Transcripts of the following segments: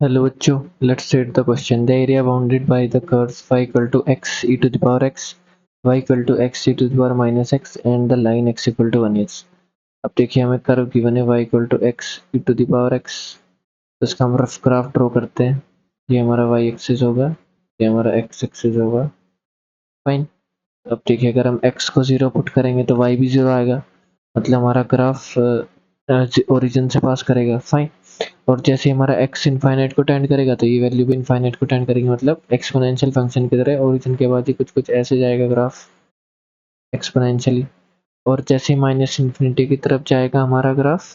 Hello बच्चों, let's state the question. The area bounded by the curves y equal to x e to the power x, y equal to x e to the power minus x and the line x equal to 1 is. अब देखिए हमें curve given है y equal to x e to the power x, तो इसका हम rough graph draw करते हैं। ये हमारा y एक्सिस होगा, ये हमारा x एक्सिस होगा। फाइन। अब देखिए अगर हम x को 0 पुट करेंगे तो y भी 0 आएगा, मतलब हमारा ग्राफ ओरिजिन से पास करेगा। फाइन। और जैसे हमारा x इनफाइनाइट को टेंड करेगा तो ये वैल्यू भी इनफाइनाइट को टेंड करेगी, मतलब एक्सपोनेंशियल फंक्शन की तरह ओरिजिन के बाद ही कुछ कुछ ऐसे जाएगा ग्राफ एक्सपोनेंशियली। और जैसे माइनस इन्फिनिटी की तरफ जाएगा हमारा ग्राफ,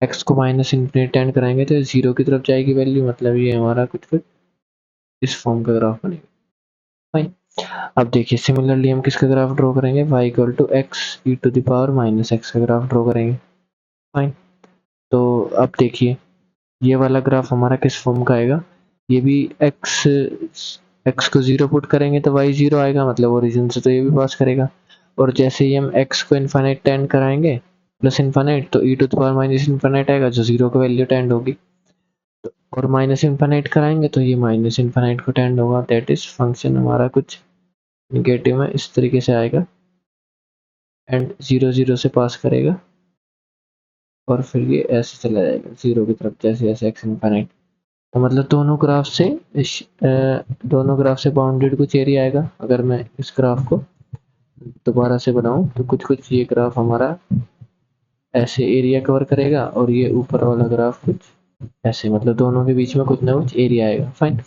x को माइनस इन्फिनिटी टेंड कराएंगे तो जीरो की तरफ जाएगी वैल्यू, मतलब ये हमारा कुछ कुछ इस फॉर्म का ग्राफ बनेगा। फाइन। अब देखिए सिमिलरली हम किसका ग्राफ ड्रॉ करेंगे, y equal to x E to the power minus x का ग्राफ ड्रॉ करेंगे। फाइन। तो अब देखिए ये वाला ग्राफ हमारा किस फॉर्म का आएगा, ये भी x को 0 पुट करेंगे तो y 0 आएगा, मतलब ओरिजिन से तो ये भी पास करेगा। और जैसे ही हम x को इनफाइनाइट टेंड कराएंगे प्लस इनफाइनाइट, तो e to the power minus infinite आएगा जो 0 को वैल्यू टेंड होगी। और माइनस इनफाइनाइट कराएंगे तो ये माइनस इनफाइनाइट को टेंड होगा। दैट इज फंक्शन हमारा कुछ निगेटिव में इस तरीके से आएगा एंड 0 0 से पास करेगा और फिर ये ऐसे चला जाएगा 0 की तरफ जैसे जैसे x इनफाइनाइट। तो मतलब दोनों ग्राफ से बाउंडेड कुछ एरिया आएगा। अगर मैं इस ग्राफ को दोबारा से बनाऊं तो कुछ कुछ ये ग्राफ हमारा ऐसे एरिया कवर करेगा और ये ऊपर वाला ग्राफ कुछ ऐसे, मतलब दोनों के बीच में कुछ ना कुछ एरिया आएगा। फाइन।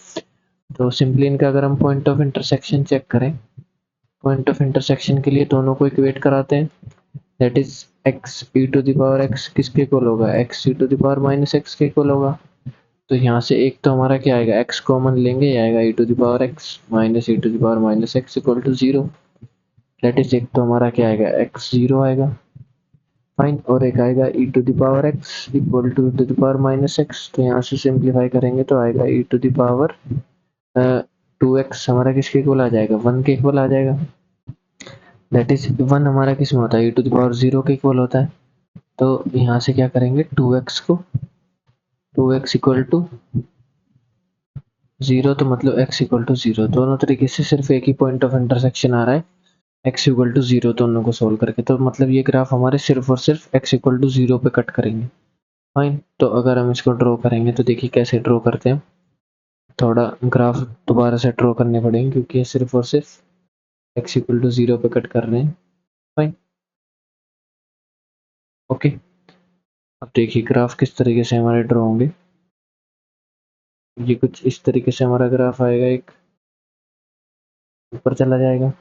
तो सिंपली इनका अगर हम पॉइंट ऑफ इंटरसेक्शन चेक करें, पॉइंट ऑफ इंटरसेक्शन के लिए दोनों को इक्वेट कराते हैं। That is x E to the power x किसके इक्वल होगा, x E to the power minus x के इक्वल होगा। तो यहाँ से एक तो हमारा क्या आएगा, x कॉमन लेंगे, ये आएगा e to the power x minus e to the power minus x equal to 0। That is एक तो हमारा क्या आएगा, x 0 आएगा। फाइन। और एक आएगा e to the power x equal to the power minus x, तो यहाँ से सिंप्लीफाई करेंगे तो आएगा e to the power 2x हमारा किसके इक्वल आ जाएगा, 1 के इक्वल आ जाएगा। दैट इज 1 हमारा किस में होता है, e टू द पावर 0 के इक्वल होता है। तो यहाँ से क्या करेंगे, 2x को 2x इक्वल टू 0, तो मतलब x इक्वल टू 0। दोनों तरीके से सिर्फ एक ही पॉइंट ऑफ इंटरसेक्शन आ रहा है, x इक्वल टू 0 दोनों को सोल्व करके। तो मतलब ये ग्राफ हमारे सिर्फ और सिर्फ x इक्वल टू 0 पे कट करेंगे। फाइन। तो अगर हम इसको ड्रॉ करेंगे तो देखिए कैसे ड्रॉ करते हैं, थोड़ा ग्राफ दोबारा से ड्रॉ करने पड़ेंगे क्योंकि ये सिर्फ और सिर्फ x इक्वल टू 0 पे कट कर रहे हैं। फाइन। ओके। अब देखिए ग्राफ किस तरीके से हमारे ड्रॉ होंगे, ये कुछ इस तरीके से हमारा ग्राफ आएगा, एक ऊपर चला जाएगा।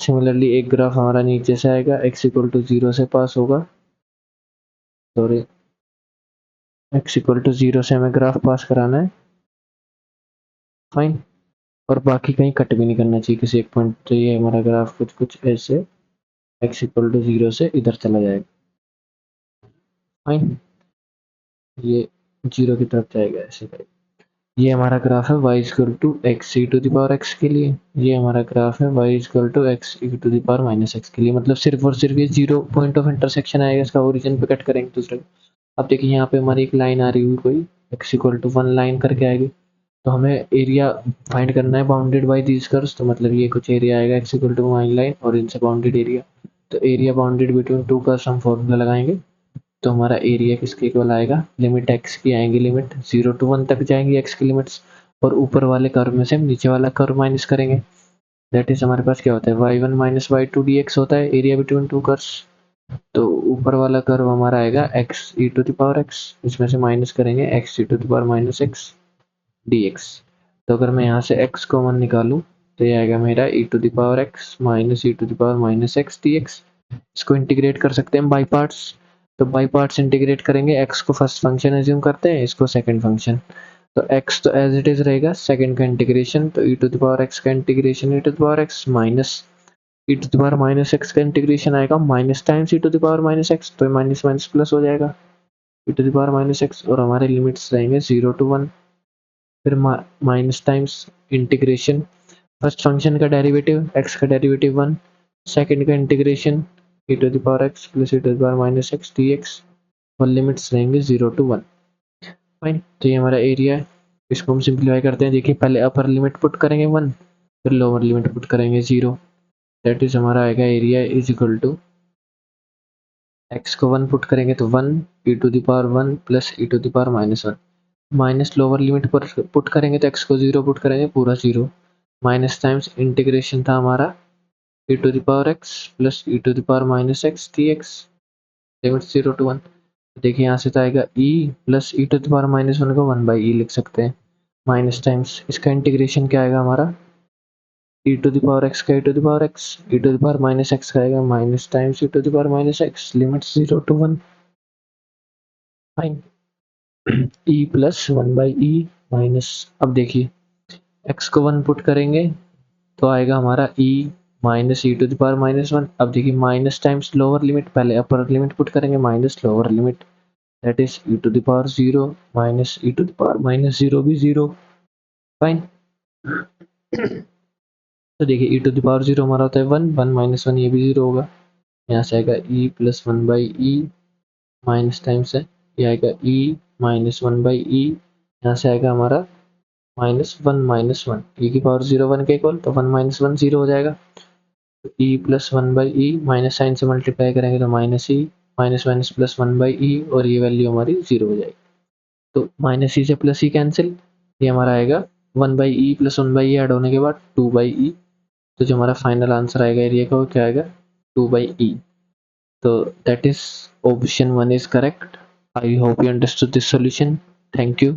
सिमिलरली एक ग्राफ हमारा नीचे से आएगा, x इक्वल टू 0 से पास होगा, सॉरी x इक्वल टू 0 से हमें ग्राफ पास कराना है। फाइन। और बाकी कहीं कट भी नहीं करना चाहिए किसी एक पॉइंट, तो ये हमारा ग्राफ कुछ कुछ ऐसे x इक्वल टू 0 से इधर चला जाएगा। फाइन। ये 0 की तरफ जाएगा ऐसे करें। ये हमारा ग्राफ है y equal to x E to the power x के लिए, ये हमारा ग्राफ है y equal to x E to the power minus x के लिए। मतलब सिर्फ और सिर्फ ये 0 पॉइंट ऑफ इंटरसेक्शन आएगा, इसका ओरिजिन पे कट करेंगे दूसरे को। अब देखिए यहाँ पे हमारी एक लाइन आ रही हुई, कोई x इक्वल टू 1 लाइन करके आएगी, तो हमें एरिया फाइंड करना है बाउंडेड बाय दीज कर्व्स। तो मतलब ये कुछ एरिया आएगा x इक्वल टू 1 लाइन और इनसे बाउंडेड एरिया, तो area bounded between two curves हम फॉर्मूला लगाएंगे। तो हमारा एरिया किसके इक्वल आएगा, लिमिट x की आएंगी, लिमिट 0 टू 1 तक जाएंगी x की लिमिट्स, और ऊपर वाले कर्व में से हम नीचे वाला कर्व माइनस करेंगे। दैट इज हमारे पास क्या होता है, y1 माइनस y2 dx होता है एरिया बिटवीन टू कर्व्स। तो ऊपर वाला कर्व हमारा आएगा x e to the power x, इसमें से माइनस करेंगे x e to the power minus x dx। तो अगर मैं यहाँ से x कॉमन निकालूं तो ये आएगा मेरा e to the power x minus e to the power minus x dx। इसको इंटीग्रेट कर सकते हैं बाई पार्ट्स, तो बाई पार्ट्स इंटीग्रेट करेंगे, x को फर्स्ट फंक्शन एज्यूम करते हैं, इसको सेकंड फंक्शन। तो x तो एज इट इज रहेगा, सेकंड का इंटीग्रेशन, तो e to the power x का integration e to the power x minus e to the power minus x का इंटीग्रेशन आएगा minus times e to the power minus x, तो minus minus plus हो जाएगा e to the power minus x, और हमारे limits रहेंगे 0 to 1। फिर minus times integration, first function का डेरिवेटिव x का डेरिवेटिव 1, सेकंड का integration e to the power x plus e to the power minus x dx, और limits रहेंगे 0 to 1। Fine. तो ये हमारा एरिया है। इसको हम सिंप्लीफाई करते हैं। देखिए पहले अपर लिमिट पुट करेंगे 1, फिर लोअर लिमिट पुट करेंगे 0। दैट इज हमारा आएगा area is equal to, X को 1 पुट करेंगे तो 1 E to the power 1 plus E to the power -1, minus lower limit पर पुट करेंगे तो एक्स को 0 पुट करेंगे पूरा 0, माइनस टाइम्स इंटीग्रेशन था हमारा E to the power X plus E to the power -x dx, limit 0 to 1। देखिए यहाँ से तो आएगा e plus E to the power -1 को 1/e लिख सकते हैं, माइनस टाइम्स इसका इंटीग्रेशन क्या आएगा हमारा, E to the power X का E to the power X, E to the power -x का आएगा minus times E to the power -x, limit 0 to 1। Fine, e plus 1/e minus, अब देखिए x को 1 put करेंगे तो आएगा हमारा e minus e to the power -1। अब देखिए माइनस टाइम्स लोअर लिमिट, पहले अपर लिमिट पुट करेंगे minus lower limit, that is e to the power 0 minus e to the power -0 भी 0। फाइन, तो देखिए ई टू द पावर 0 हमारा होता है 1, 1 -1 ये भी 0 होगा। यहाँ से आएगा e plus 1/e minus times है, ये आएगा e माइनस 1/e, यहाँ से आएगा हमारा -1 e की पावर 0 1 के इक्वल, तो 1 -1 0 हो जाएगा। तो e plus 1/e minus sign से मल्टीप्लाई करेंगे तो minus e, minus minus plus 1/e और ये वैल्यू हमारी 0 हो जाएगी। तो माइनस ई से प्लस ई कैंसिल, ये हमारा आएगा 1/e प्लस 1/e ऐड होने के बाद 2/e। तो जो हमारा फाइनल आंसर आएगा एरिया का वो क्या आएगा, 2/e। तो that is option 1 is correct. I hope you understood this solution. Thank you.